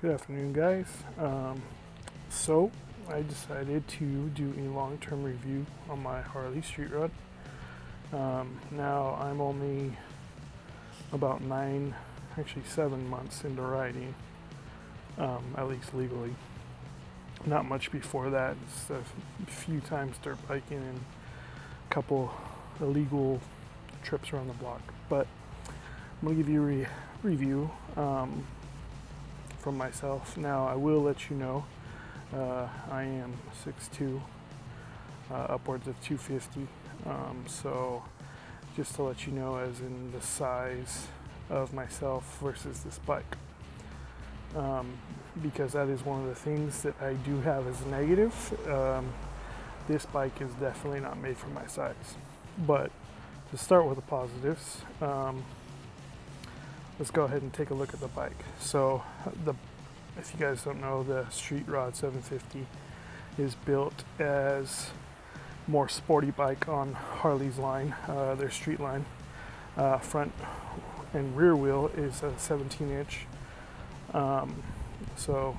Good afternoon, guys. So I decided to do a long-term review on my Harley street rod. Now I'm only about 7 months into riding, at least legally. Not much before that. Just a few times dirt biking and a couple illegal trips around the block. But I'm gonna give you a review from myself. Now I will let you know I am 6'2", upwards of 250. So just to let you know, as in the size of myself versus this bike, because that is one of the things that I do have as a negative. This bike is definitely not made for my size. But to start with the positives, let's go ahead and take a look at the bike. So if you guys don't know, the Street Rod 750 is built as more sporty bike on Harley's line, their street line. Front and rear wheel is a 17-inch, so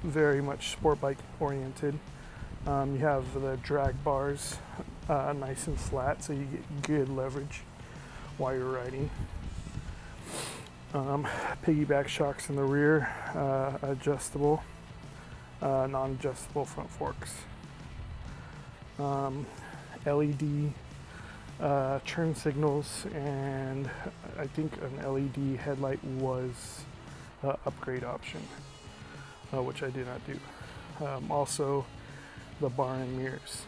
very much sport bike oriented. You have the drag bars nice and flat, so you get good leverage while you're riding. Piggyback shocks in the rear, adjustable, non-adjustable front forks. LED turn signals, and I think an LED headlight was an upgrade option, which I did not do. Also, the bar and mirrors.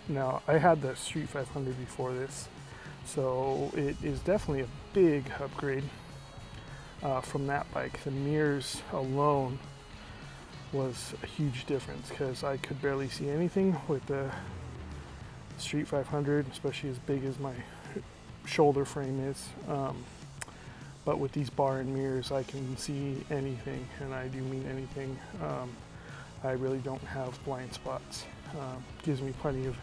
Now, I had the Street 500 before this, so it is definitely a big upgrade from that bike. The mirrors alone was a huge difference, because I could barely see anything with the Street 500, especially as big as my shoulder frame is. But with these bar and mirrors, I can see anything, and I do mean anything. I really don't have blind spots. Gives me plenty of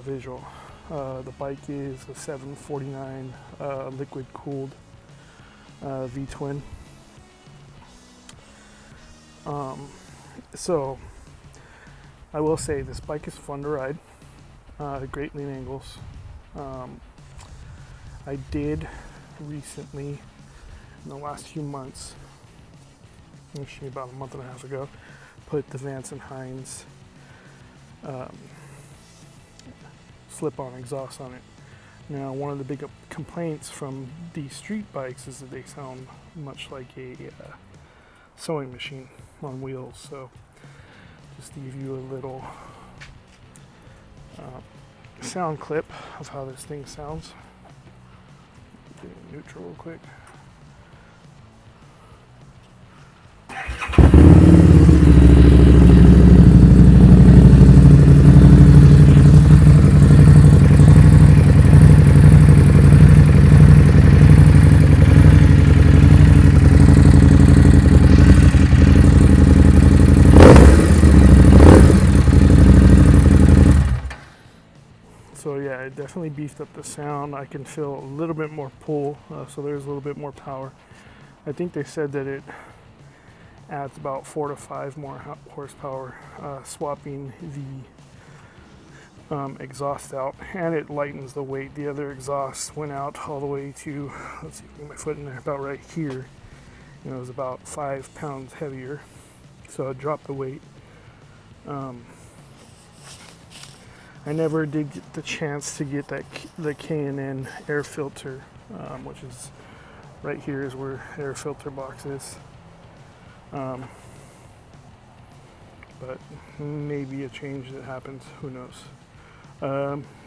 visual. The bike is a 749 liquid cooled V-twin. So I will say this bike is fun to ride. Great lean angles. I did recently, in the last few months, actually about a month and a half ago, put the Vance and Hines slip-on exhaust on it. Now, one of the big complaints from these street bikes is that they sound much like a sewing machine on wheels. So just to give you a little sound clip of how this thing sounds. Get it neutral real quick. So yeah, it definitely beefed up the sound. I can feel a little bit more pull, so there's a little bit more power. I think they said that it adds about 4 to 5 more horsepower, swapping the exhaust out, and it lightens the weight. The other exhaust went out all the way to, let's see, put my foot in there, about right here. It was about 5 pounds heavier, so it dropped the weight. I never did get the chance to get the K&N air filter, which is right here is where air filter box is. But maybe a change that happens, who knows.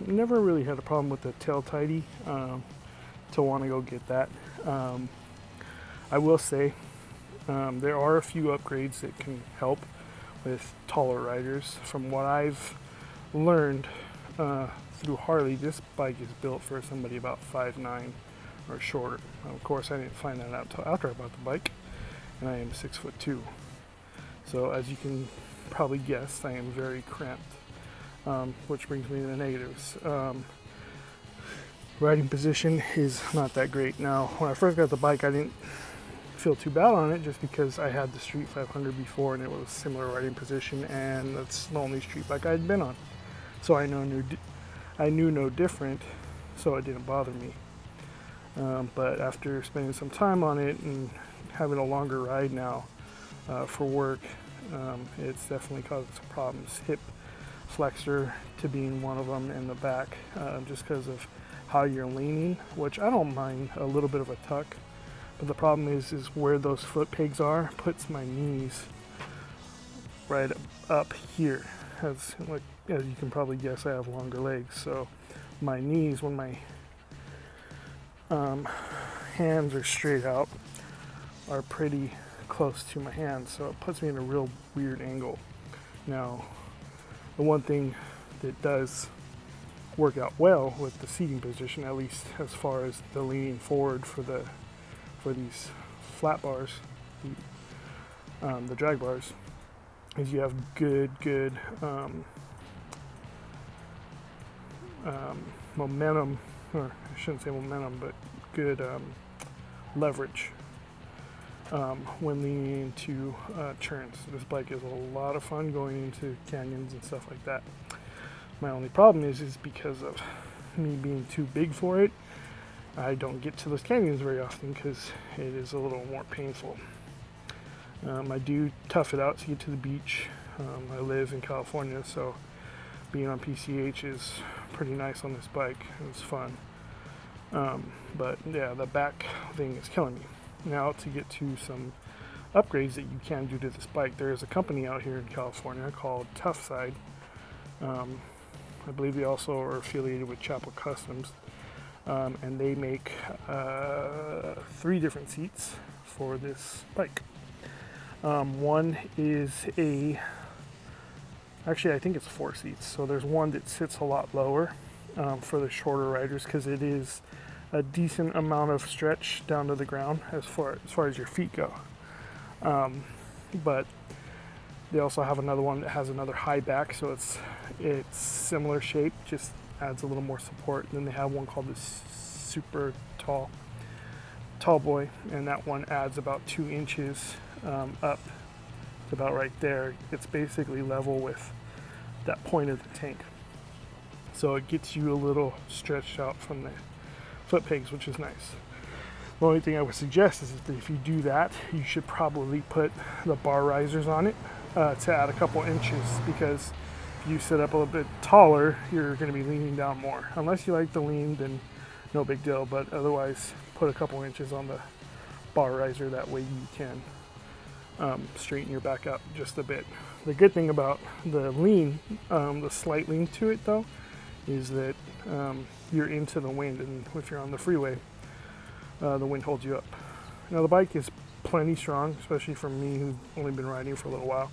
Never really had a problem with the tail tidy to want to go get that. I will say there are a few upgrades that can help with taller riders. From what I've learned through Harley, this bike is built for somebody about 5'9" or shorter. Of course, I didn't find that out until after I bought the bike, and I am 6'2". So as you can probably guess, I am very cramped, which brings me to the negatives. Riding position is not that great. Now, when I first got the bike, I didn't feel too bad on it just because I had the Street 500 before and it was a similar riding position, and that's the only street bike I'd been on. So I knew no different, so it didn't bother me. But after spending some time on it and having a longer ride now for work, it's definitely caused some problems. Hip flexor to being one of them in the back, just because of how you're leaning, which I don't mind a little bit of a tuck. But the problem is where those foot pegs are puts my knees right up here. As you can probably guess, I have longer legs, so my knees, when my hands are straight out, are pretty close to my hands, so it puts me in a real weird angle. Now, the one thing that does work out well with the seating position, at least as far as the leaning forward for these flat bars, the drag bars, is you have good momentum, or I shouldn't say momentum, but good leverage when leaning into turns. This bike is a lot of fun going into canyons and stuff like that. My only problem is because of me being too big for it, I don't get to those canyons very often because it is a little more painful. I do tough it out to get to the beach. I live in California, so being on PCH is pretty nice on this bike. It's fun. But yeah, the back thing is killing me. Now, to get to some upgrades that you can do to this bike, there is a company out here in California called Tuffside. I believe they also are affiliated with Chapel Customs, and they make 3 different seats for this bike. One is actually I think it's 4 seats. So there's one that sits a lot lower for the shorter riders, because it is a decent amount of stretch down to the ground as far as your feet go. But they also have another one that has another high back, so it's similar shape, just adds a little more support. And then they have one called the super tall boy, and that one adds about 2 inches up to about right there. It's basically level with that point of the tank, so it gets you a little stretched out from the foot pegs, which is nice. The only thing I would suggest is that if you do that, you should probably put the bar risers on it to add a couple inches, because if you sit up a little bit taller, you're going to be leaning down more. Unless you like the lean, then no big deal, but otherwise put a couple inches on the bar riser. That way you can straighten your back up just a bit. The good thing about the lean, the slight lean to it though, is that you're into the wind, and if you're on the freeway, the wind holds you up. Now, the bike is plenty strong, especially for me who's only been riding for a little while.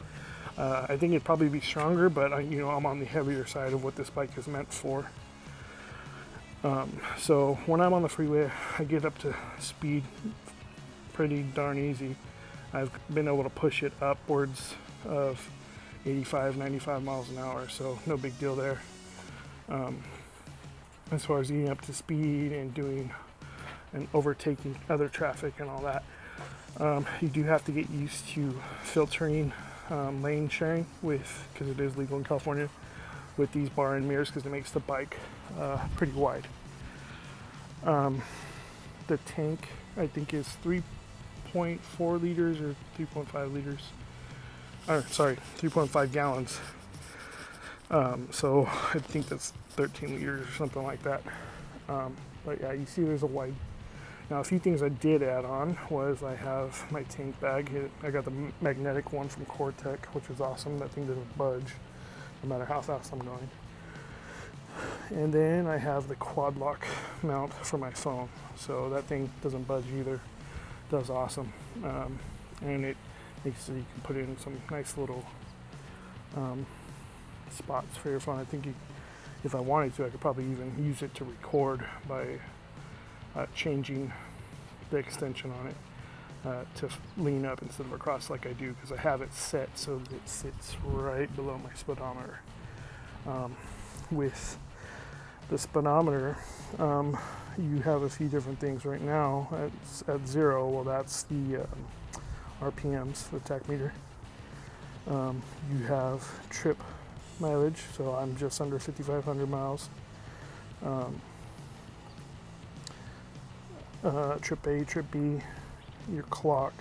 I think it'd probably be stronger, but I'm on the heavier side of what this bike is meant for. So when I'm on the freeway, I get up to speed pretty darn easy. I've been able to push it upwards of 85, 95 miles an hour, so no big deal there. As far as getting up to speed and doing and overtaking other traffic and all that, you do have to get used to filtering lane sharing because it is legal in California with these bar and mirrors, because it makes the bike pretty wide. The tank, I think, is 3.4 liters or 3.5 liters. 3.5 gallons. So I think that's 13 liters or something like that. But yeah, you see there's a wide. Now, a few things I did add on was I have my tank bag. I got the magnetic one from Cortech, which is awesome. That thing doesn't budge no matter how fast I'm going. And then I have the quad lock mount for my phone. So that thing doesn't budge either. Does awesome. And it makes so you can put in some nice little spots for your phone. I think if I wanted to, I could probably even use it to record by changing the extension on it to lean up instead of across like I do, because I have it set so that it sits right below my speedometer. With the speedometer, you have a few different things right now. At 0, well, that's the RPMs, the tach meter. You have trip mileage, so I'm just under 5,500 miles. Trip A, trip B, your clock,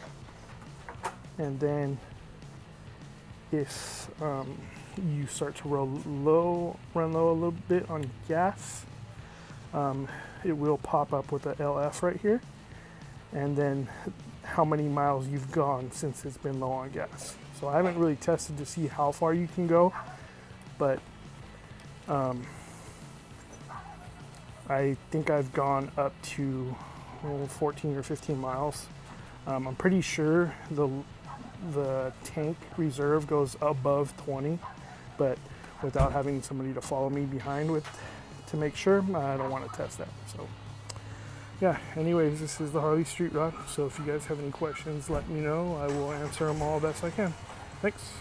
and then if you start to run low a little bit on gas, it will pop up with the LF right here, and then how many miles you've gone since it's been low on gas. So I haven't really tested to see how far you can go, but I think I've gone up to 14 or 15 miles. I'm pretty sure the tank reserve goes above 20, but without having somebody to follow me behind with to make sure, I don't want to test that. So yeah, anyways, this is the Harley Street Rod. So if you guys have any questions, let me know. I will answer them all best I can. Thanks.